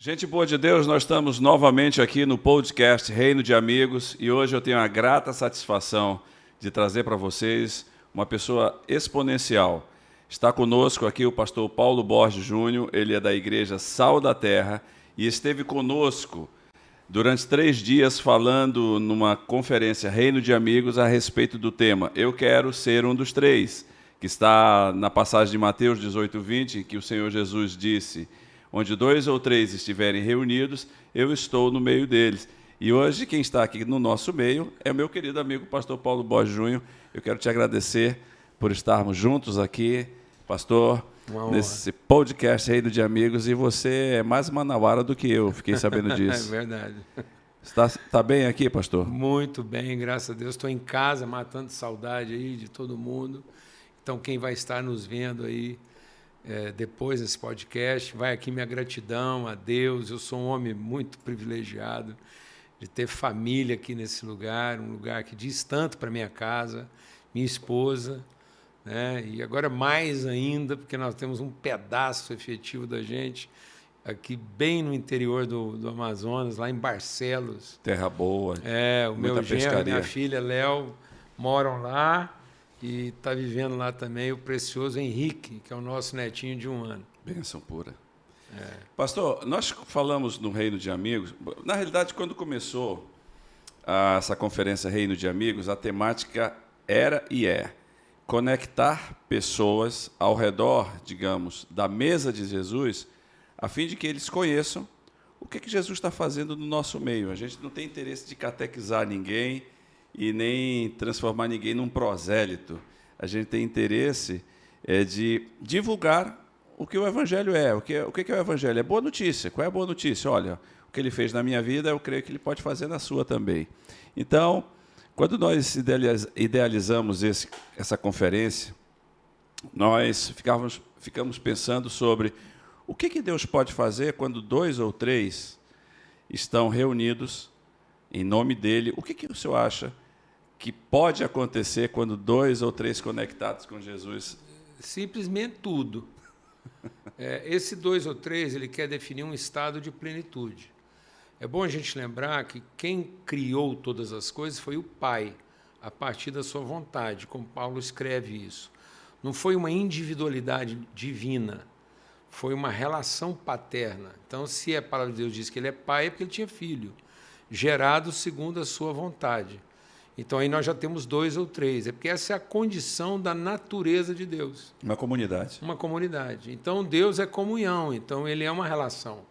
Gente boa de Deus, nós estamos novamente aqui no podcast Reino de Amigos e hoje eu tenho a grata satisfação de trazer para vocês uma pessoa exponencial. Está conosco aqui o pastor Paulo Borges Júnior, ele é da igreja Sal da Terra e esteve conosco durante 3 dias falando numa conferência Reino de Amigos a respeito do tema Eu Quero Ser um dos Três, que está na passagem de Mateus 18:20, que o Senhor Jesus disse: onde 2 ou 3 estiverem reunidos, eu estou no meio deles. E hoje quem está aqui no nosso meio é o meu querido amigo pastor Paulo Borges Júnior. Eu quero te agradecer por estarmos juntos aqui, pastor, nesse podcast Reino de Amigos. E você é mais manauara do que eu, fiquei sabendo disso. É verdade. Está bem aqui, pastor? Muito bem, graças a Deus. Estou em casa, matando saudade aí de todo mundo. Então, quem vai estar nos vendo aí depois desse podcast, vai aqui minha gratidão a Deus. Eu sou um homem muito privilegiado de ter família aqui nesse lugar, um lugar que diz tanto para minha casa, minha esposa, né? E agora mais ainda, porque nós temos um pedaço efetivo da gente aqui bem no interior do Amazonas, lá em Barcelos. Terra boa. O meu genro e minha filha Léo moram lá. E está vivendo lá também o precioso Henrique, que é o nosso netinho de 1 ano. Bênção pura. Pastor, nós falamos no Reino de Amigos. Na realidade, quando começou essa conferência Reino de Amigos, a temática era e é conectar pessoas ao redor, digamos, da mesa de Jesus, a fim de que eles conheçam o que Jesus está fazendo no nosso meio. A gente não tem interesse de catequizar ninguém e nem transformar ninguém num prosélito. A gente tem interesse de divulgar o que o Evangelho é. O que é o Evangelho? É boa notícia. Qual é a boa notícia? Olha, o que ele fez na minha vida, eu creio que ele pode fazer na sua também. Então, quando nós idealizamos essa conferência, nós ficamos pensando sobre o que Deus pode fazer quando 2 ou 3 estão reunidos em nome dele. O que o senhor acha que pode acontecer quando 2 ou 3 conectados com Jesus? Simplesmente tudo. Esse 2 ou 3, ele quer definir um estado de plenitude. É bom a gente lembrar que quem criou todas as coisas foi o Pai, a partir da sua vontade, como Paulo escreve isso. Não foi uma individualidade divina, foi uma relação paterna. Então, se a palavra de Deus diz que ele é pai, é porque ele tinha filho, gerado segundo a sua vontade. Então, aí nós já temos 2 ou 3. É porque essa é a condição da natureza de Deus. Uma comunidade. Uma comunidade. Então, Deus é comunhão, então ele é uma relação.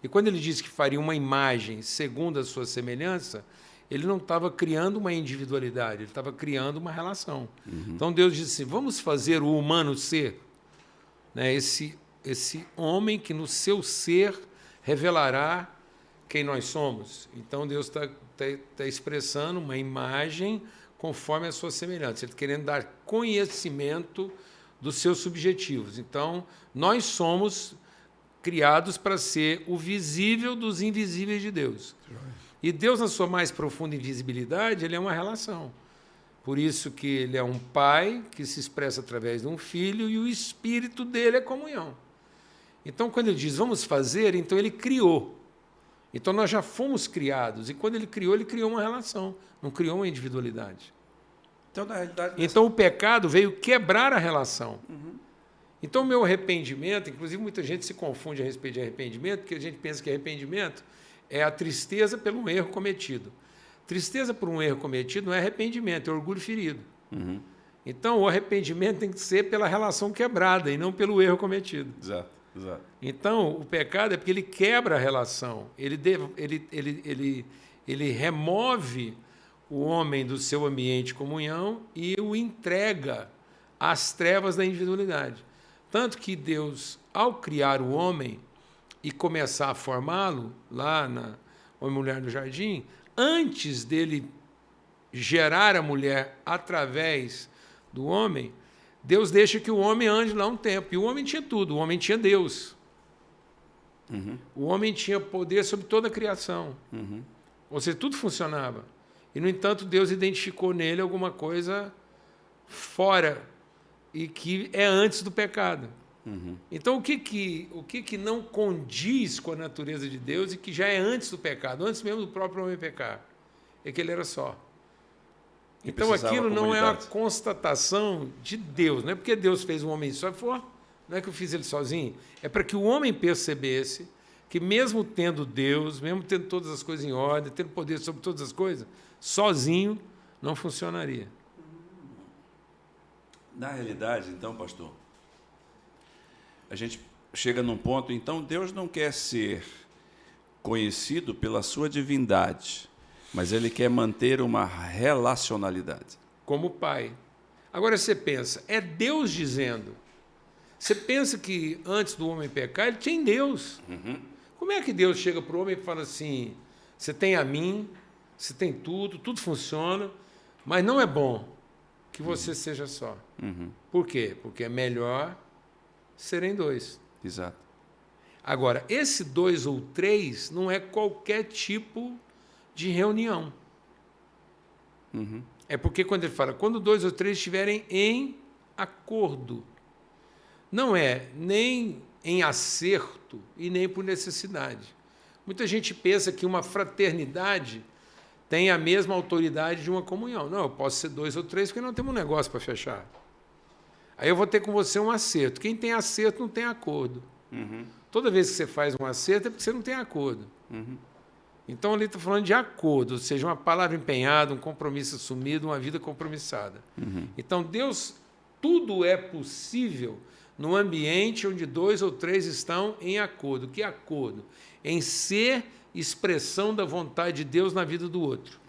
E quando ele disse que faria uma imagem segundo a sua semelhança, ele não estava criando uma individualidade, ele estava criando uma relação. Então, Deus disse assim, vamos fazer o humano ser, né, esse homem que no seu ser revelará quem nós somos. Então, Deus está expressando uma imagem conforme a sua semelhança. Ele está querendo dar conhecimento dos seus subjetivos. Então, nós somos criados para ser o visível dos invisíveis de Deus. E Deus, na sua mais profunda invisibilidade, ele é uma relação. Por isso que ele é um pai que se expressa através de um filho e o espírito dele é comunhão. Então, quando ele diz, vamos fazer, então ele criou. Então, nós já fomos criados. E quando ele criou uma relação, não criou uma individualidade. Então, na realidade... Então, o pecado veio quebrar a relação. Então, o meu arrependimento, inclusive muita gente se confunde a respeito de arrependimento, porque a gente pensa que arrependimento é a tristeza pelo erro cometido. Tristeza por um erro cometido não é arrependimento, é orgulho ferido. Então, o arrependimento tem que ser pela relação quebrada e não pelo erro cometido. Exato. Então, o pecado é porque ele quebra a relação, ele remove o homem do seu ambiente de comunhão e o entrega às trevas da individualidade. Tanto que Deus, ao criar o homem e começar a formá-lo, lá na Homem e Mulher no Jardim, antes dele gerar a mulher através do homem, Deus deixa que o homem ande lá um tempo. E o homem tinha tudo, o homem tinha Deus. O homem tinha poder sobre toda a criação. Ou seja, tudo funcionava. E, no entanto, Deus identificou nele alguma coisa fora e que é antes do pecado. Então, o que não condiz com a natureza de Deus e que já é antes do pecado, antes mesmo do próprio homem pecar? É que ele era só. Então, aquilo não é uma constatação de Deus. Não é porque Deus fez um homem só, não é que eu fiz ele sozinho. É para que o homem percebesse que, mesmo tendo Deus, mesmo tendo todas as coisas em ordem, tendo poder sobre todas as coisas, sozinho não funcionaria. Na realidade, então, pastor, a gente chega num ponto, então, Deus não quer ser conhecido pela sua divindade, mas Ele quer manter uma relacionalidade. Como pai. Agora você pensa, é Deus dizendo. Você pensa que antes do homem pecar, ele tinha Deus. Como é que Deus chega para o homem e fala assim, você tem a mim, você tem tudo funciona, mas não é bom que você seja só. Por quê? Porque é melhor serem dois. Exato. Agora, esse 2 ou 3 não é qualquer tipo de reunião. É porque quando ele fala, quando 2 ou 3 estiverem em acordo, não é nem em acerto e nem por necessidade. Muita gente pensa que uma fraternidade tem a mesma autoridade de uma comunhão. Não, eu posso ser 2 ou 3 porque não temos um negócio para fechar. Aí eu vou ter com você um acerto. Quem tem acerto não tem acordo. Toda vez que você faz um acerto é porque você não tem acordo. Então, ali está falando de acordo, ou seja, uma palavra empenhada, um compromisso assumido, uma vida compromissada. Então, Deus, tudo é possível no ambiente onde 2 ou 3 estão em acordo. Que acordo? Em ser expressão da vontade de Deus na vida do outro.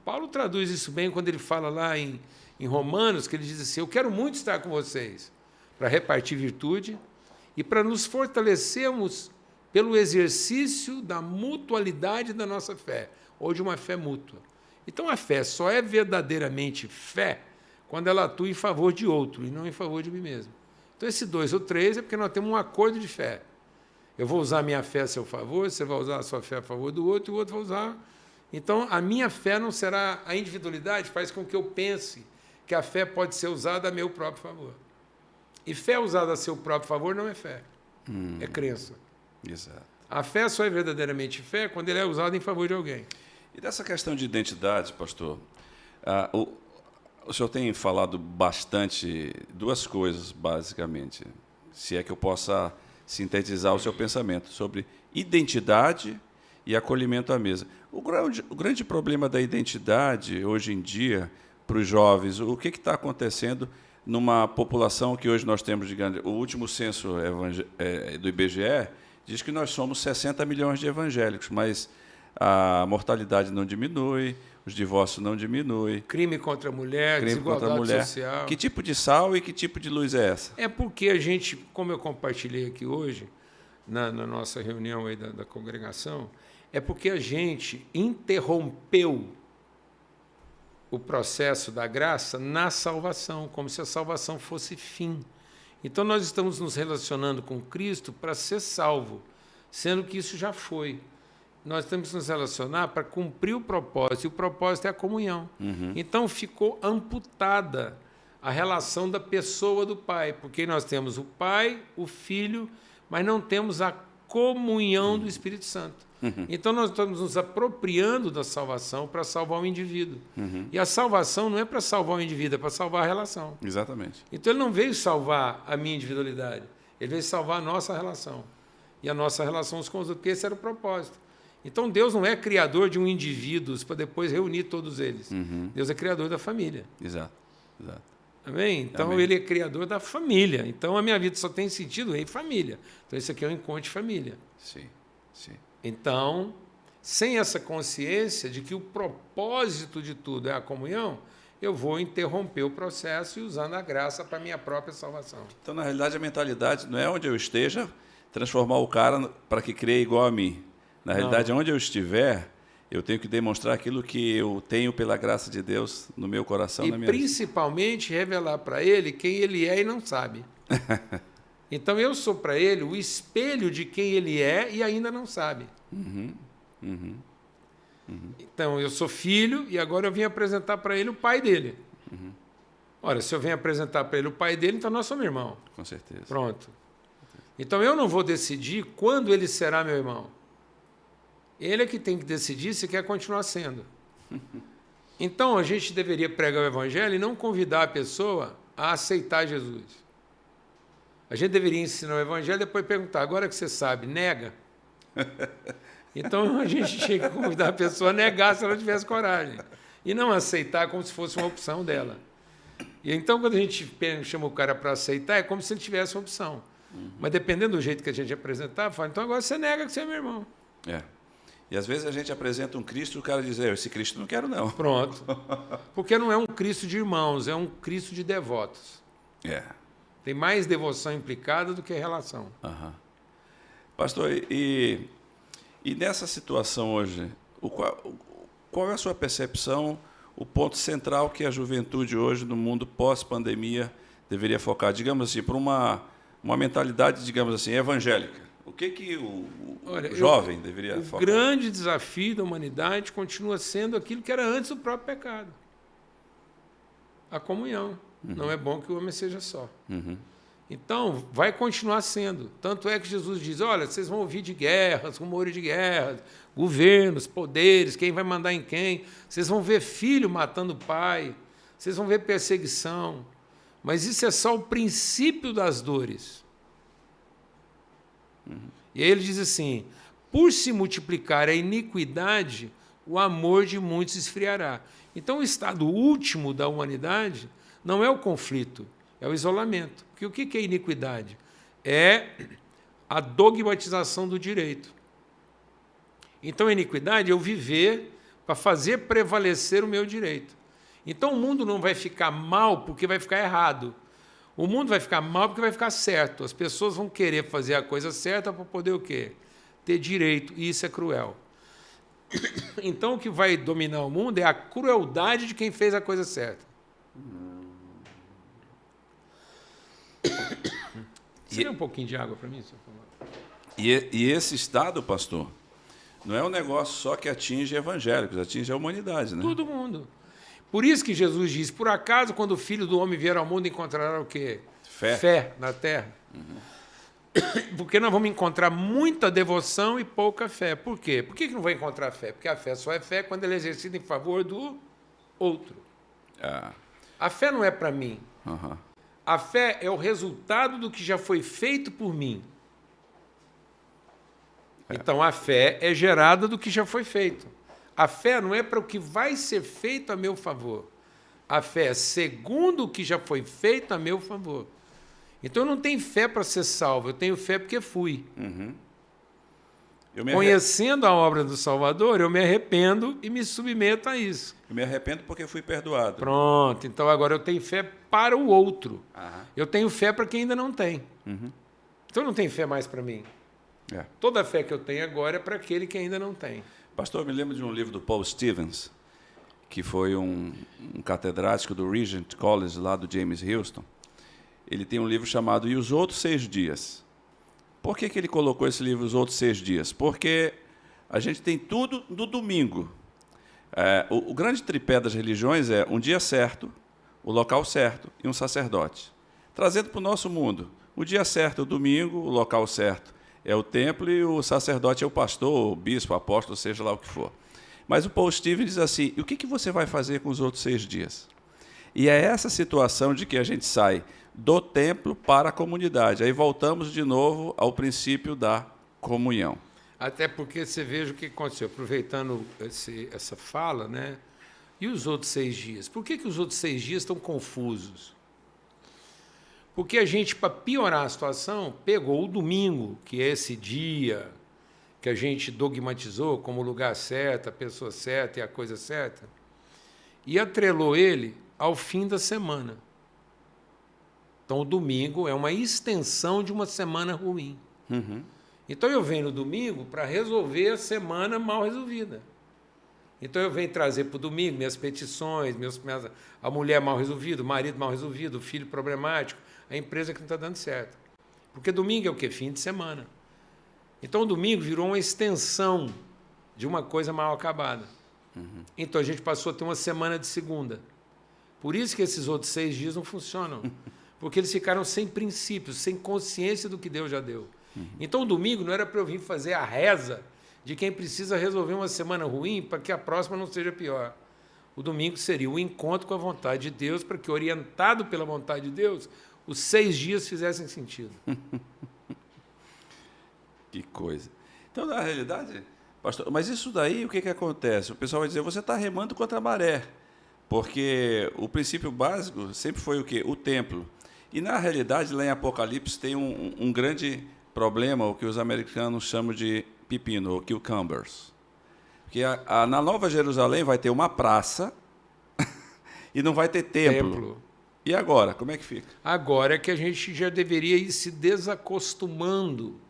Paulo traduz isso bem quando ele fala lá em Romanos, que ele diz assim, eu quero muito estar com vocês para repartir virtude e para nos fortalecermos pelo exercício da mutualidade da nossa fé, ou de uma fé mútua. Então, a fé só é verdadeiramente fé quando ela atua em favor de outro e não em favor de mim mesmo. Então, esse 2 ou 3 é porque nós temos um acordo de fé. Eu vou usar a minha fé a seu favor, você vai usar a sua fé a favor do outro, e o outro vai usar. Então, a minha fé não será... A individualidade faz com que eu pense que a fé pode ser usada a meu próprio favor. E fé usada a seu próprio favor não é fé, é crença. Exato. A fé só é verdadeiramente fé quando ele é usado em favor de alguém. E dessa questão de identidade, pastor, o senhor tem falado bastante, 2 coisas, basicamente, se é que eu possa sintetizar o seu pensamento, sobre identidade e acolhimento à mesa. O grande problema da identidade, hoje em dia, para os jovens, o que está acontecendo numa população que hoje nós temos, digamos, o último censo do IBGE diz que nós somos 60 milhões de evangélicos, mas a mortalidade não diminui, os divórcios não diminuem. Crime contra a mulher, desigualdade social. Que tipo de sal e que tipo de luz é essa? É porque a gente, como eu compartilhei aqui hoje, na nossa reunião aí da congregação, é porque a gente interrompeu o processo da graça na salvação, como se a salvação fosse fim. Então, nós estamos nos relacionando com Cristo para ser salvo, sendo que isso já foi. Nós temos que nos relacionar para cumprir o propósito, e o propósito é a comunhão. Então, ficou amputada a relação da pessoa do Pai, porque nós temos o Pai, o Filho, mas não temos a comunhão do Espírito Santo. Então, nós estamos nos apropriando da salvação para salvar o indivíduo. E a salvação não é para salvar o indivíduo, é para salvar a relação. Exatamente. Então, ele não veio salvar a minha individualidade, ele veio salvar a nossa relação. E a nossa relação uns com os outros, porque esse era o propósito. Então, Deus não é criador de um indivíduo para depois reunir todos eles. Deus é criador da família. Exato. Amém? Então, Amém. Ele é criador da família. Então, a minha vida só tem sentido em família. Então, isso aqui é um encontro de família. Sim. Então, sem essa consciência de que o propósito de tudo é a comunhão, eu vou interromper o processo e usando a graça para a minha própria salvação. Então, na realidade, a mentalidade não é onde eu esteja transformar o cara para que creia igual a mim. Na realidade, onde eu estiver, eu tenho que demonstrar aquilo que eu tenho pela graça de Deus no meu coração. E principalmente revelar para ele quem ele é e não sabe. Então, eu sou para ele o espelho de quem ele é e ainda não sabe. Então, eu sou filho e agora eu vim apresentar para ele o pai dele. Ora, se eu venho apresentar para ele o pai dele, então nós somos irmãos. Com certeza. Pronto. Então eu não vou decidir quando ele será meu irmão. Ele é que tem que decidir se quer continuar sendo. Então a gente deveria pregar o evangelho e não convidar a pessoa a aceitar Jesus. A gente deveria ensinar o evangelho e depois perguntar, agora que você sabe, nega? Então a gente tinha que convidar a pessoa a negar se ela tivesse coragem. E não aceitar como se fosse uma opção dela. E então quando a gente chama o cara para aceitar, é como se ele tivesse uma opção. Mas dependendo do jeito que a gente apresentar, fala, então agora você nega que você é meu irmão. E às vezes a gente apresenta um Cristo e o cara diz, esse Cristo não quero não. Pronto. Porque não é um Cristo de irmãos, é um Cristo de devotos. Tem mais devoção implicada do que relação. Pastor, e nessa situação hoje, qual é a sua percepção, o ponto central que a juventude hoje, no mundo pós-pandemia, deveria focar, digamos assim, para uma mentalidade, digamos assim, evangélica? O que o jovem deveria focar? O grande desafio da humanidade continua sendo aquilo que era antes do próprio pecado. A comunhão. Não é bom que o homem seja só. Então, vai continuar sendo. Tanto é que Jesus diz, olha, vocês vão ouvir de guerras, rumores de guerras, governos, poderes, quem vai mandar em quem. Vocês vão ver filho matando pai. Vocês vão ver perseguição. Mas isso é só o princípio das dores. E aí ele diz assim, por se multiplicar a iniquidade, o amor de muitos esfriará. Então, o estado último da humanidade não é o conflito, é o isolamento. Porque o que é iniquidade? É a dogmatização do direito. Então, a iniquidade é eu viver para fazer prevalecer o meu direito. Então, o mundo não vai ficar mal porque vai ficar errado. O mundo vai ficar mal porque vai ficar certo. As pessoas vão querer fazer a coisa certa para poder o quê? Ter direito. E isso é cruel. Então, o que vai dominar o mundo é a crueldade de quem fez a coisa certa. Você dá um pouquinho de água para mim, senhor? E esse estado, pastor, não é um negócio só que atinge evangélicos, atinge a humanidade, né? Todo mundo. Por isso que Jesus diz, por acaso, quando o Filho do Homem vier ao mundo, encontrará o quê? Fé na terra. Porque nós vamos encontrar muita devoção e pouca fé. Por quê? Por que não vai encontrar fé? Porque a fé só é fé quando ela é exercida em favor do outro. A fé não é para mim. A fé é o resultado do que já foi feito por mim. Então, a fé é gerada do que já foi feito. A fé não é para o que vai ser feito a meu favor. A fé é segundo o que já foi feito a meu favor. Então, eu não tenho fé para ser salvo, eu tenho fé porque fui. Conhecendo a obra do Salvador, eu me arrependo e me submeto a isso. Eu me arrependo porque fui perdoado. Pronto, então agora eu tenho fé para o outro. Eu tenho fé para quem ainda não tem. Então, eu não tenho fé mais para mim. Toda a fé que eu tenho agora é para aquele que ainda não tem. Pastor, eu me lembro de um livro do Paul Stevens, que foi um catedrático do Regent College, lá do James Houston. Ele tem um livro chamado E os Outros 6 Dias. Por que ele colocou esse livro, Os Outros 6 Dias? Porque a gente tem tudo no domingo. O grande tripé das religiões é um dia certo, o local certo e um sacerdote. Trazendo para o nosso mundo, o dia certo é o domingo, o local certo é o templo e o sacerdote é o pastor, o bispo, o apóstolo, seja lá o que for. Mas o Paul Stevens diz assim, e o que você vai fazer com os outros 6 dias? E é essa situação de que a gente sai do templo para a comunidade. Aí voltamos de novo ao princípio da comunhão. Até porque você veja o que aconteceu, aproveitando essa fala, né? E os outros 6 dias? Por que os outros 6 dias estão confusos? Porque a gente, para piorar a situação, pegou o domingo, que é esse dia que a gente dogmatizou como o lugar certo, a pessoa certa e a coisa certa, e atrelou ele ao fim da semana. Então, o domingo é uma extensão de uma semana ruim. Então, eu venho no domingo para resolver a semana mal resolvida. Então, eu venho trazer para o domingo minhas petições, a mulher mal resolvida, o marido mal resolvido, o filho problemático, a empresa que não está dando certo. Porque domingo é o quê? Fim de semana. Então, o domingo virou uma extensão de uma coisa mal acabada. Então, a gente passou a ter uma semana de segunda. Por isso que esses outros 6 dias não funcionam. porque eles ficaram sem princípios, sem consciência do que Deus já deu. Então, o domingo não era para eu vir fazer a reza de quem precisa resolver uma semana ruim para que a próxima não seja pior. O domingo seria o encontro com a vontade de Deus, para que, orientado pela vontade de Deus, os 6 dias fizessem sentido. Que coisa. Então, na realidade, pastor, mas isso daí, o que acontece? O pessoal vai dizer, você está remando contra a maré, porque o princípio básico sempre foi o quê? O templo. E, na realidade, lá em Apocalipse tem um grande problema, o que os americanos chamam de pepino, ou cucumbers. Porque na Nova Jerusalém vai ter uma praça e não vai ter templo. E agora, como é que fica? Agora é que a gente já deveria ir se desacostumando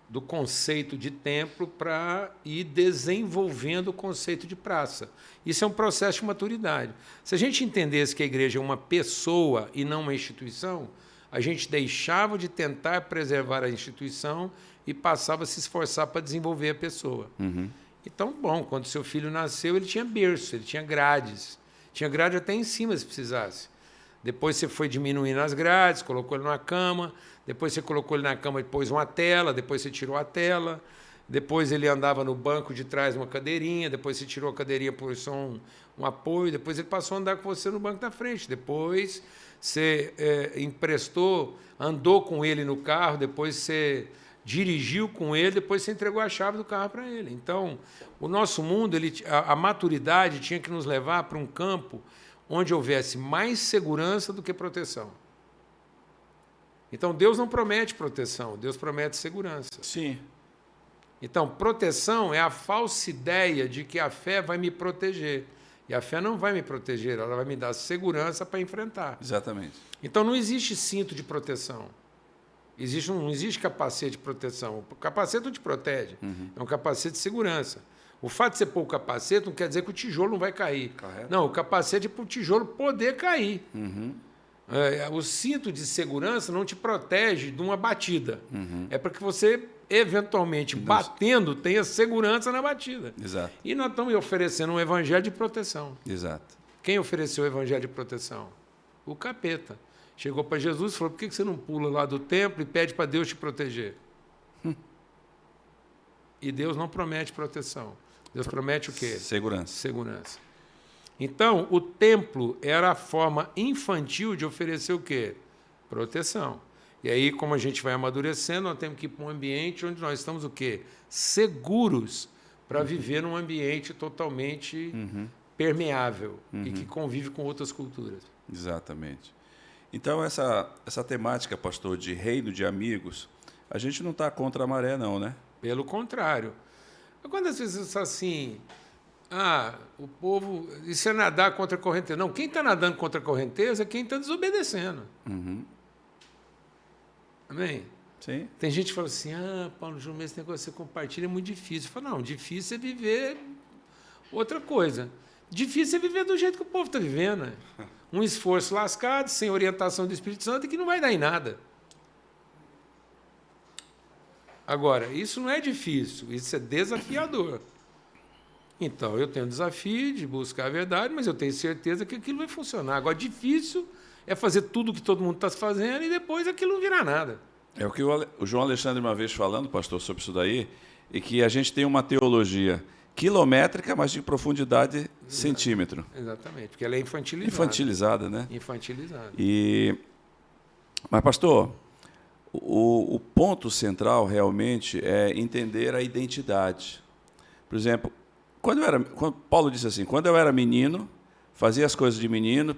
do conceito de templo para ir desenvolvendo o conceito de praça. Isso é um processo de maturidade. Se a gente entendesse que a igreja é uma pessoa e não uma instituição, a gente deixava de tentar preservar a instituição e passava a se esforçar para desenvolver a pessoa. Então, bom, quando seu filho nasceu, ele tinha berço, ele tinha grades. Tinha grade até em cima, se precisasse. Depois você foi diminuindo as grades, colocou ele numa cama, depois você colocou ele na cama e pôs uma tela, depois você tirou a tela, depois ele andava no banco de trás uma cadeirinha, depois você tirou a cadeirinha, pôs só um apoio, depois ele passou a andar com você no banco da frente, depois você andou com ele no carro, depois você dirigiu com ele, depois você entregou a chave do carro para ele. Então, o nosso mundo, a maturidade tinha que nos levar para um campo onde houvesse mais segurança do que proteção. Então, Deus não promete proteção, Deus promete segurança. Sim. Então, proteção é a falsa ideia de que a fé vai me proteger. E a fé não vai me proteger, ela vai me dar segurança para enfrentar. Exatamente. Então, não existe cinto de proteção. Não existe capacete de proteção. O capacete não te protege, é um capacete de segurança. O fato de você pôr o capacete não quer dizer que o tijolo não vai cair. Correto. Não, o capacete é para o tijolo poder cair. O cinto de segurança não te protege de uma batida. É para que você, eventualmente, batendo, tenha segurança na batida. Exato. E nós estamos oferecendo um evangelho de proteção. Exato. Quem ofereceu o evangelho de proteção? O capeta. Chegou para Jesus e falou, por que você não pula lá do templo e pede para Deus te proteger? E Deus não promete proteção. Deus promete o quê? Segurança. Segurança. Então, o templo era a forma infantil de oferecer o quê? Proteção. E aí, como a gente vai amadurecendo, nós temos que ir para um ambiente onde nós estamos o quê? Seguros para viver num ambiente totalmente permeável e que convive com outras culturas. Exatamente. Então, essa temática, pastor, de reino de amigos, a gente não está contra a maré, não, né? Pelo contrário. Quando as pessoas falam assim, o povo, isso é nadar contra a correnteza. Não, quem está nadando contra a correnteza é quem está desobedecendo. Amém? Sim. Tem gente que fala assim, Paulo Júnior, esse negócio que você compartilha é muito difícil. Eu falo, não, difícil é viver outra coisa. Difícil é viver do jeito que o povo está vivendo. Né? Um esforço lascado, sem orientação do Espírito Santo, que não vai dar em nada. Agora, isso não é difícil, isso é desafiador. Então, eu tenho o desafio de buscar a verdade, mas eu tenho certeza que aquilo vai funcionar. Agora, difícil é fazer tudo o que todo mundo está fazendo e depois aquilo não virar nada. É o que o João Alexandre uma vez falando, pastor, sobre isso daí, e que a gente tem uma teologia quilométrica, mas de profundidade centímetro. Exatamente, porque ela é infantilizada. Infantilizada, né? Infantilizada. Mas, pastor, o ponto central realmente é entender a identidade. Por exemplo, quando Paulo disse assim, quando eu era menino, fazia as coisas de menino,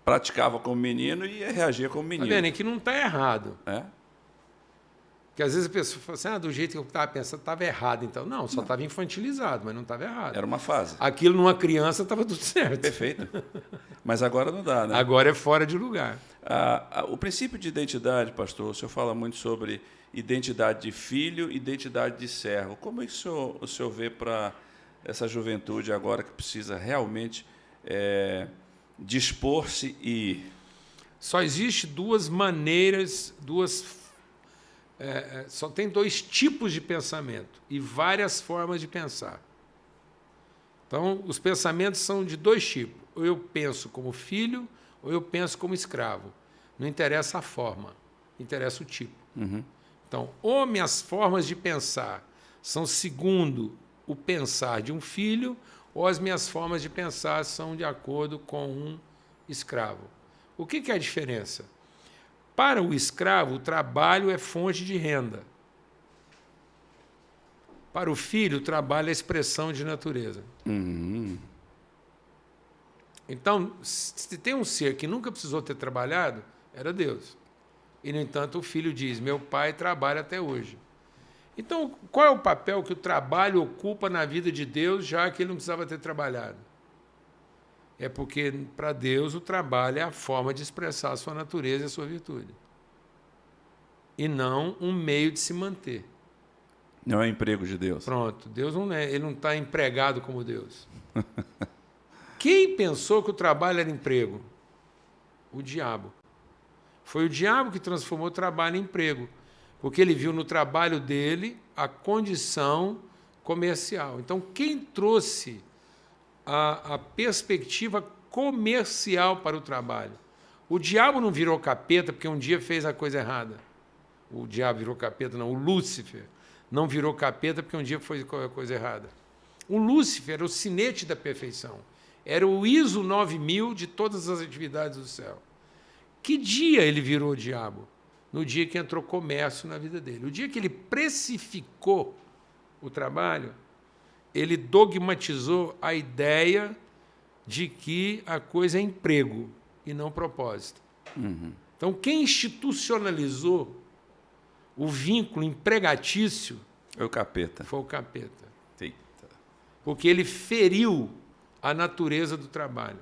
praticava como menino e reagia como menino. Está vendo? É que não está errado. É? Porque às vezes a pessoa fala assim, do jeito que eu estava pensando, estava errado. Então, não, só estava infantilizado, mas não estava errado. Era uma fase. Aquilo numa criança estava tudo certo. Perfeito. Mas agora não dá, né? Agora é fora de lugar. O princípio de identidade, pastor, o senhor fala muito sobre identidade de filho, identidade de servo. Como é que o senhor vê para essa juventude agora que precisa realmente dispor-se e ir? Só existe duas maneiras, só tem 2 tipos de pensamento e várias formas de pensar. Então, os pensamentos são de 2 tipos. Ou eu penso como filho, ou eu penso como escravo. Não interessa a forma, interessa o tipo. Então, ou minhas formas de pensar são segundo o pensar de um filho, ou as minhas formas de pensar são de acordo com um escravo. O que é a diferença? Para o escravo, o trabalho é fonte de renda. Para o filho, o trabalho é expressão de natureza. Então, se tem um ser que nunca precisou ter trabalhado, era Deus. E, no entanto, o filho diz, meu pai trabalha até hoje. Então, qual é o papel que o trabalho ocupa na vida de Deus, já que ele não precisava ter trabalhado? É porque, para Deus, o trabalho é a forma de expressar a sua natureza e a sua virtude. E não um meio de se manter. Não é emprego de Deus. Pronto, Deus não é, ele não está empregado como Deus. Quem pensou que o trabalho era emprego? O diabo. Foi o diabo que transformou o trabalho em emprego, porque ele viu no trabalho dele a condição comercial. Então, quem trouxe a perspectiva comercial para o trabalho? O diabo não virou capeta porque um dia fez a coisa errada. O diabo virou capeta, não. O Lúcifer não virou capeta porque um dia fez a coisa errada. O Lúcifer era o sinete da perfeição. Era o ISO 9000 de todas as atividades do céu. Que dia ele virou o diabo? No dia que entrou comércio na vida dele. O dia que ele precificou o trabalho, ele dogmatizou a ideia de que a coisa é emprego e não propósito. Então, quem institucionalizou o vínculo empregatício é o capeta. Foi o capeta. Eita. Porque ele feriu a natureza do trabalho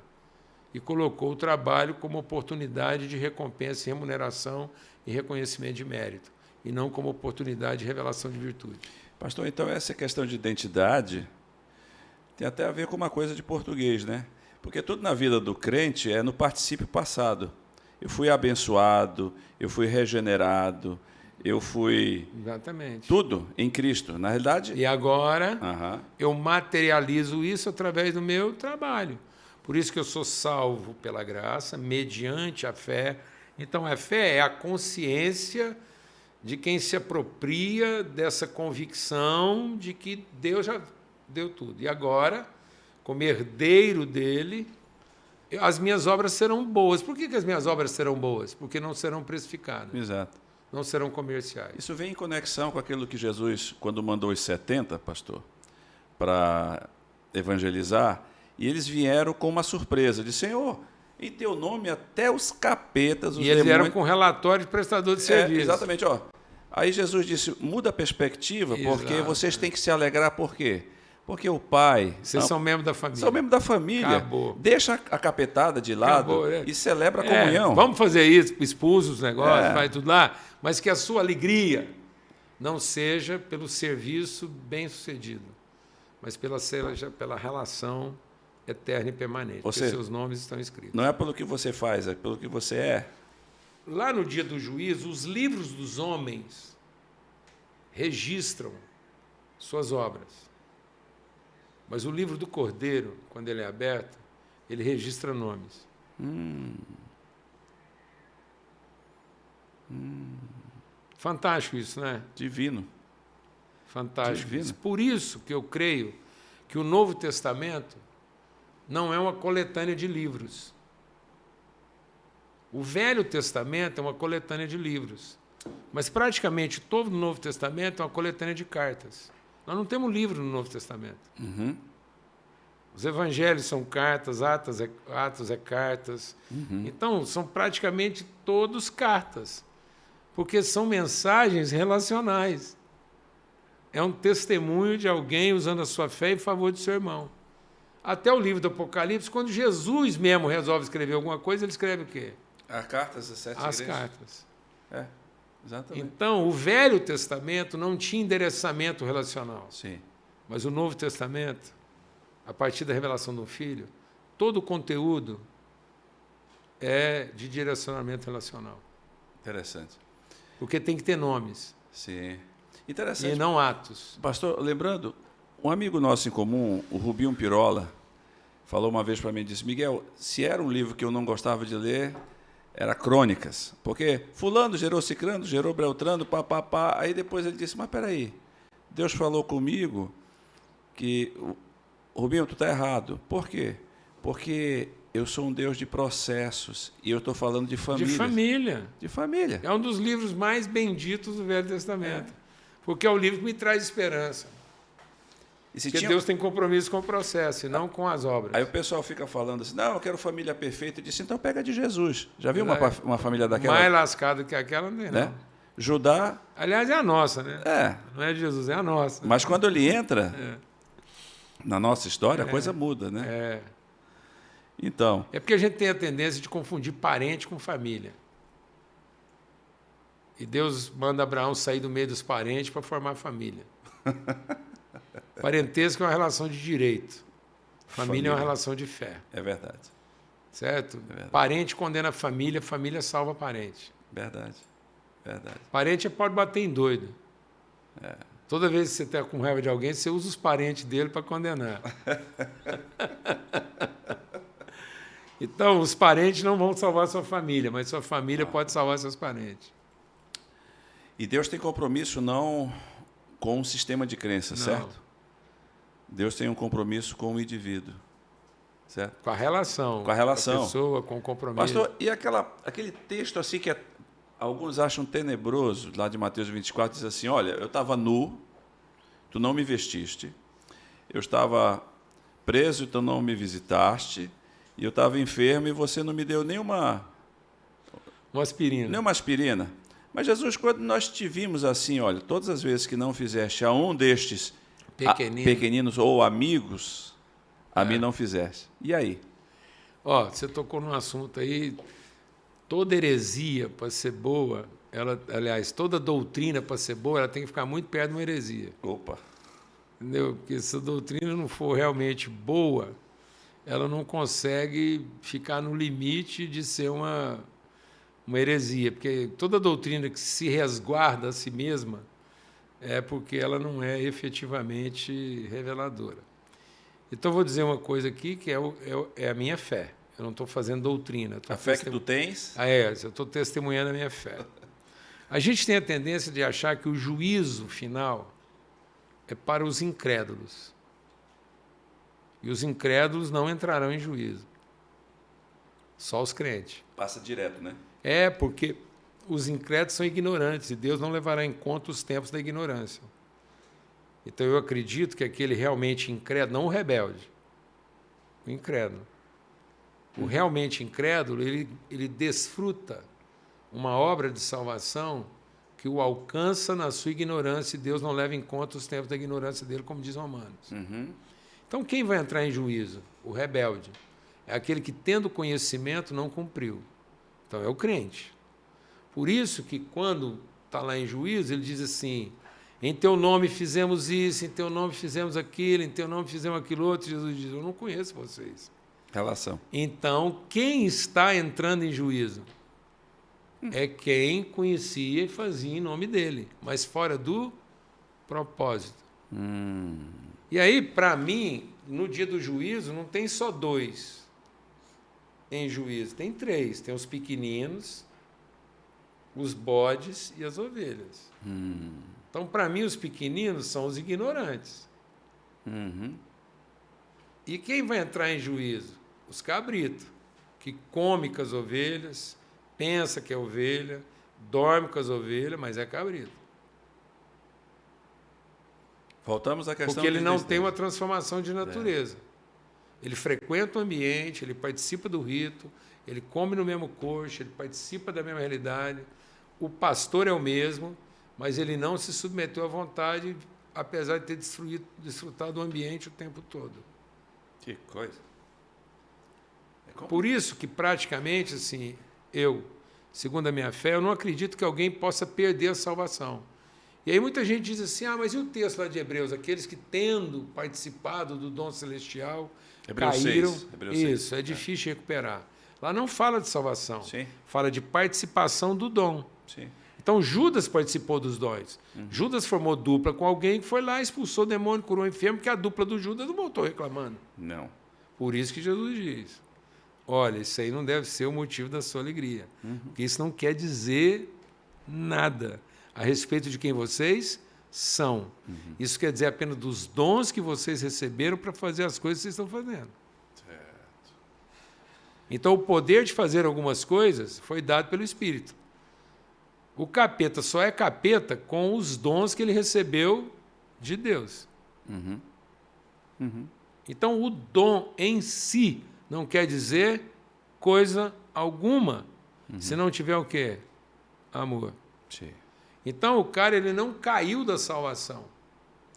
e colocou o trabalho como oportunidade de recompensa, remuneração e reconhecimento de mérito, e não como oportunidade de revelação de virtude. Pastor, então essa questão de identidade tem até a ver com uma coisa de português, né? Porque tudo na vida do crente é no particípio passado. Eu fui abençoado, eu fui regenerado, eu fui... Exatamente. Tudo em Cristo. Na realidade... E agora eu materializo isso através do meu trabalho. Por isso que eu sou salvo pela graça, mediante a fé. Então, a fé é a consciência de quem se apropria dessa convicção de que Deus já deu tudo. E agora, como herdeiro dele, as minhas obras serão boas. Por que as minhas obras serão boas? Porque não serão precificadas. Exato. Não serão comerciais. Isso vem em conexão com aquilo que Jesus, quando mandou os 70, pastor, para evangelizar, e eles vieram com uma surpresa, de Senhor, em teu nome até os capetas, os e eles demônios... vieram com relatório de prestador de serviço. Exatamente. Ó. Aí Jesus disse, muda a perspectiva, porque vocês têm que se alegrar. Por quê? Porque o Pai... Vocês são membros da família. São membros da família. Acabou. Deixa a capetada de lado e celebra a comunhão. Vamos fazer isso, expulsa os negócios, faz tudo lá, mas que a sua alegria não seja pelo serviço bem-sucedido, mas pela relação eterna e permanente, porque seus nomes estão escritos. Não é pelo que você faz, é pelo que você é. Lá no dia do juízo, os livros dos homens registram suas obras. Mas o livro do Cordeiro, quando ele é aberto, ele registra nomes. Fantástico isso, né? Divino. Fantástico. Divino. Por isso que eu creio que o Novo Testamento não é uma coletânea de livros. O Velho Testamento é uma coletânea de livros. Mas praticamente todo o Novo Testamento é uma coletânea de cartas. Nós não temos livro no Novo Testamento. Os evangelhos são cartas, Atos é cartas. Então, são praticamente todos cartas, porque são mensagens relacionais. É um testemunho de alguém usando a sua fé em favor do seu irmão. Até o livro do Apocalipse, quando Jesus mesmo resolve escrever alguma coisa, ele escreve o quê? As cartas, as 7 igrejas. As cartas. Exatamente. Então, o Velho Testamento não tinha endereçamento relacional. Sim. Mas o Novo Testamento, a partir da revelação do Filho, todo o conteúdo é de direcionamento relacional. Interessante. Porque tem que ter nomes. Sim. Interessante. E não atos. Pastor, lembrando, um amigo nosso em comum, o Rubinho Pirola, falou uma vez para mim, disse, Miguel, se era um livro que eu não gostava de ler, Era crônicas. Porque fulano gerou cicrano, gerou beltrano, pá. Aí depois ele disse, mas peraí, Deus falou comigo que, Rubinho, tu está errado. Por quê? Porque eu sou um Deus de processos e eu estou falando de família. De família. De família. É um dos livros mais benditos do Velho Testamento. Porque é o livro que me traz esperança. Porque Deus tem compromisso com o processo e não com as obras. Aí o pessoal fica falando assim, não, eu quero família perfeita. Eu disse, então pega de Jesus. Já viu uma família daquela? Mais lascada que aquela, não tem, né? Não. Judá... Aliás, é a nossa, né? Não é de Jesus, é a nossa. Mas quando ele entra na nossa história, a coisa muda, né? Então... É porque a gente tem a tendência de confundir parente com família. E Deus manda Abraão sair do meio dos parentes para formar família. Parentesco é uma relação de direito. Família é uma relação de fé. É verdade. Certo? É verdade. Parente condena a família, família salva parente. Verdade. Verdade. Parente pode bater em doido. Toda vez que você está com raiva de alguém, você usa os parentes dele para condenar. Então, os parentes não vão salvar sua família, mas sua família pode salvar seus parentes. E Deus tem compromisso não com um sistema de crença, certo? Deus tem um compromisso com o indivíduo, certo? Com a relação. Com a relação. Com a pessoa, com o compromisso. Pastor, e aquele texto assim que alguns acham tenebroso, lá de Mateus 24, diz assim, olha, eu estava nu, tu não me vestiste, eu estava preso e tu não me visitaste, e eu estava enfermo e você não me deu nenhuma aspirina. Mas, Jesus, quando nós te vimos assim, olha, todas as vezes que não fizeste a um destes pequeninos ou amigos, a mim não fizeste. E aí? Você tocou num assunto aí, toda heresia, para ser boa, toda doutrina, para ser boa, ela tem que ficar muito perto de uma heresia. Opa! Entendeu? Porque se a doutrina não for realmente boa, ela não consegue ficar no limite de ser uma heresia, porque toda doutrina que se resguarda a si mesma é porque ela não é efetivamente reveladora. Então, vou dizer uma coisa aqui que é a minha fé. Eu não estou fazendo doutrina. A fé que tu tens? Eu estou testemunhando a minha fé. A gente tem a tendência de achar que o juízo final é para os incrédulos. E os incrédulos não entrarão em juízo. Só os crentes. Passa direto, né? Porque os incrédulos são ignorantes e Deus não levará em conta os tempos da ignorância. Então eu acredito que aquele realmente incrédulo, não o rebelde, o incrédulo. O realmente incrédulo, ele desfruta uma obra de salvação que o alcança na sua ignorância e Deus não leva em conta os tempos da ignorância dele, como diz Romanos. Então quem vai entrar em juízo? O rebelde. É aquele que, tendo conhecimento, não cumpriu. Então, é o crente. Por isso que, quando está lá em juízo, ele diz assim, em teu nome fizemos isso, em teu nome fizemos aquilo, em teu nome fizemos aquilo outro. Jesus diz, eu não conheço vocês. Relação. Então, quem está entrando em juízo? É quem conhecia e fazia em nome dele, mas fora do propósito. E aí, para mim, no dia do juízo, não tem só dois em juízo, tem três. Tem os pequeninos, os bodes e as ovelhas. Então, para mim, os pequeninos são os ignorantes. E quem vai entrar em juízo? Os cabritos, que come com as ovelhas, pensa que é ovelha, dorme com as ovelhas, mas é cabrito. Voltamos à questão. Porque ele não tem uma transformação de natureza. Ele frequenta o ambiente, ele participa do rito, ele come no mesmo coxo, ele participa da mesma realidade. O pastor é o mesmo, mas ele não se submeteu à vontade, apesar de ter desfrutado do ambiente o tempo todo. Que coisa. Por isso que, praticamente, assim, segundo a minha fé, eu não acredito que alguém possa perder a salvação. E aí muita gente diz assim, mas e o texto lá de Hebreus? Aqueles que, tendo participado do dom celestial, Hebreus caíram. 6. Hebreus isso, 6. é difícil recuperar. Lá não fala de salvação, Sim. Fala de participação do dom. Sim. Então, Judas participou dos dons. Judas formou dupla com alguém que foi lá, expulsou o demônio, curou o enfermo, porque a dupla do Judas não voltou reclamando. Não. Por isso que Jesus diz, olha, isso aí não deve ser o motivo da sua alegria. Porque isso não quer dizer nada a respeito de quem vocês são. Isso quer dizer apenas dos dons que vocês receberam para fazer as coisas que vocês estão fazendo. Certo. Então, o poder de fazer algumas coisas foi dado pelo Espírito. O capeta só é capeta com os dons que ele recebeu de Deus. Então, o dom em si não quer dizer coisa alguma, se não tiver o quê? Amor. Sim. Então, o cara ele não caiu da salvação.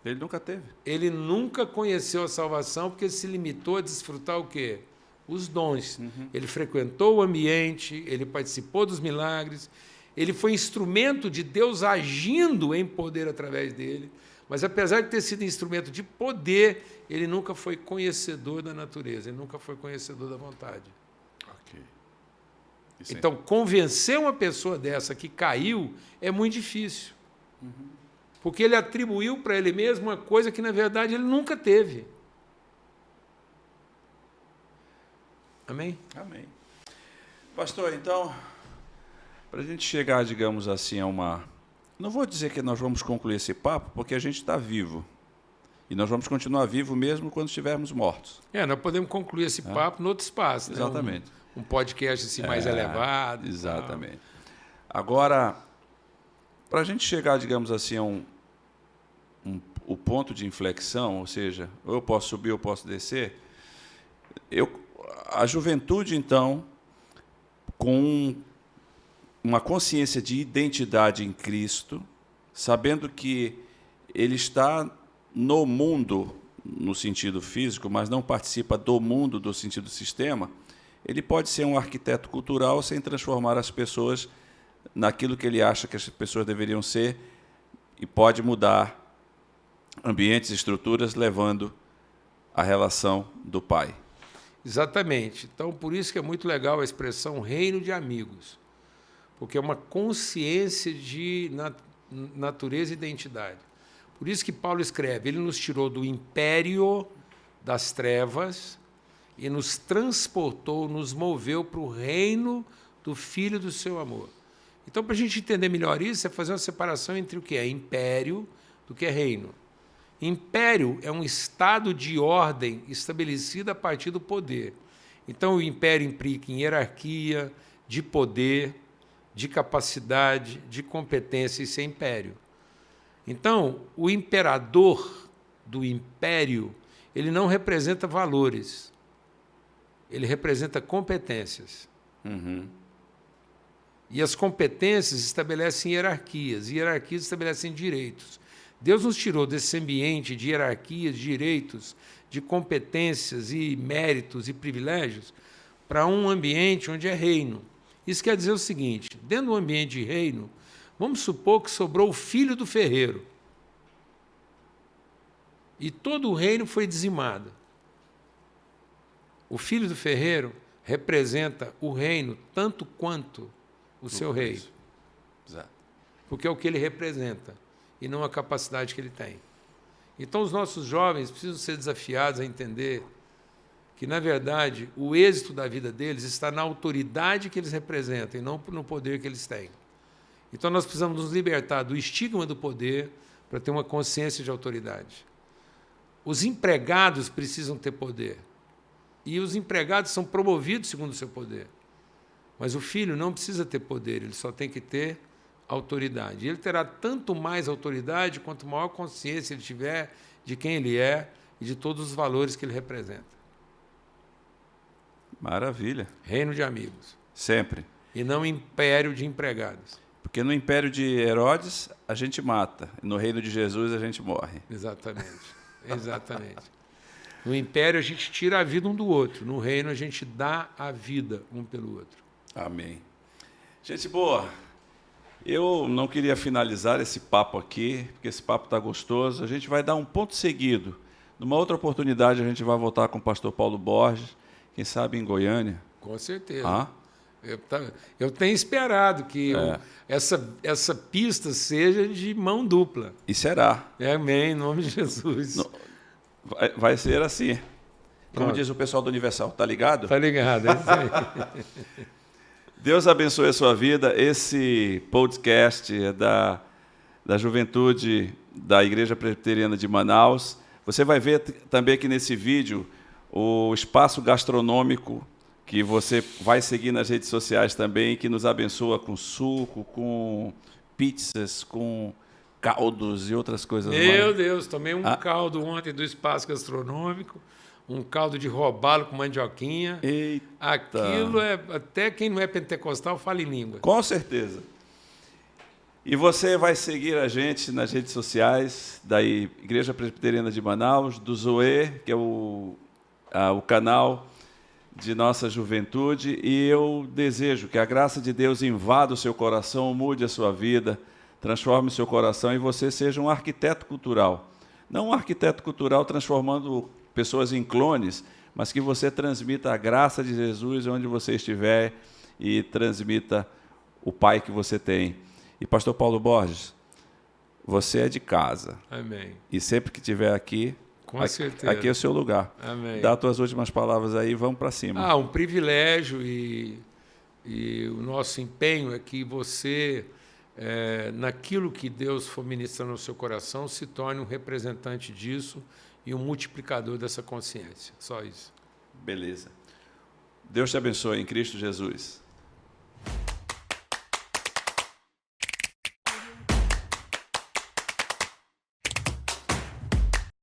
Ele nunca teve. Ele nunca conheceu a salvação porque se limitou a desfrutar o quê? Os dons. Ele frequentou o ambiente, ele participou dos milagres, ele foi instrumento de Deus agindo em poder através dele. Mas, apesar de ter sido instrumento de poder, ele nunca foi conhecedor da natureza, ele nunca foi conhecedor da vontade. Ok. Então, convencer uma pessoa dessa que caiu é muito difícil. Porque ele atribuiu para ele mesmo uma coisa que, na verdade, ele nunca teve. Amém? Amém. Pastor, então, para a gente chegar, digamos assim, a uma... Não vou dizer que nós vamos concluir esse papo, porque a gente está vivo. E nós vamos continuar vivo mesmo quando estivermos mortos. Nós podemos concluir esse papo no outro espaço. Exatamente. Né? Um podcast assim, mais elevado. Exatamente. Agora, para a gente chegar, digamos assim, a o ponto de inflexão, ou seja, ou eu posso subir ou eu posso descer, a juventude, então, com uma consciência de identidade em Cristo, sabendo que ele está no mundo, no sentido físico, mas não participa do mundo, do sentido sistema, ele pode ser um arquiteto cultural sem transformar as pessoas naquilo que ele acha que as pessoas deveriam ser e pode mudar ambientes e estruturas, levando a relação do Pai. Exatamente. Então, por isso que é muito legal a expressão reino de amigos, porque é uma consciência de natureza e identidade. Por isso que Paulo escreve, ele nos tirou do império das trevas e nos transportou, nos moveu para o reino do Filho do seu amor. Então, para a gente entender melhor isso, é fazer uma separação entre o que é império do que é reino. Império é um estado de ordem estabelecido a partir do poder. Então, o império implica em hierarquia, de poder, de capacidade, de competência, isso é império. Então, o imperador do império, ele não representa valores, ele representa competências. E as competências estabelecem hierarquias, e hierarquias estabelecem direitos. Deus nos tirou desse ambiente de hierarquias, de direitos, de competências e méritos e privilégios para um ambiente onde é reino. Isso quer dizer o seguinte, dentro do ambiente de reino, vamos supor que sobrou o filho do ferreiro. E todo o reino foi dizimado. O filho do ferreiro representa o reino tanto quanto o seu rei. Exato. Porque é o que ele representa e não a capacidade que ele tem. Então, os nossos jovens precisam ser desafiados a entender que, na verdade, o êxito da vida deles está na autoridade que eles representam e não no poder que eles têm. Então, nós precisamos nos libertar do estigma do poder para ter uma consciência de autoridade. Os empregados precisam ter poder. E os empregados são promovidos segundo o seu poder. Mas o filho não precisa ter poder, ele só tem que ter autoridade. E ele terá tanto mais autoridade quanto maior consciência ele tiver de quem ele é e de todos os valores que ele representa. Maravilha. Reino de amigos. Sempre. E não império de empregados. Porque no império de Herodes, a gente mata. No reino de Jesus, a gente morre. Exatamente. Exatamente. No império, a gente tira a vida um do outro. No reino, a gente dá a vida um pelo outro. Amém. Gente boa, eu não queria finalizar esse papo aqui, porque esse papo está gostoso. A gente vai dar um ponto seguido. Numa outra oportunidade, a gente vai voltar com o pastor Paulo Borges, quem sabe em Goiânia. Com certeza. Eu tenho esperado que essa pista seja de mão dupla. E será. Amém, em nome de Jesus. Vai ser assim. Como diz o pessoal do Universal, tá ligado? Tá ligado, é isso aí. Deus abençoe a sua vida. Esse podcast é da juventude da Igreja Presbiteriana de Manaus. Você vai ver também aqui nesse vídeo o espaço gastronômico que você vai seguir nas redes sociais também, que nos abençoa com suco, com pizzas, com caldos e outras coisas mais. Meu Deus, tomei um caldo ontem do espaço gastronômico, um caldo de robalo com mandioquinha. Eita. Aquilo é, até quem não é pentecostal fala em língua. Com certeza. E você vai seguir a gente nas redes sociais da Igreja Presbiteriana de Manaus, do Zoe, que é o canal de nossa juventude, e eu desejo que a graça de Deus invada o seu coração, mude a sua vida, transforme o seu coração e você seja um arquiteto cultural. Não um arquiteto cultural transformando pessoas em clones, mas que você transmita a graça de Jesus onde você estiver e transmita o Pai que você tem. E pastor Paulo Borges, você é de casa. Amém. E sempre que estiver aqui, com certeza, aqui é o seu lugar. Amém. Dá as tuas últimas palavras aí e vamos para cima. Um privilégio e o nosso empenho é que você, naquilo que Deus for ministrando no seu coração, se torne um representante disso e um multiplicador dessa consciência. Só isso. Beleza. Deus te abençoe em Cristo Jesus.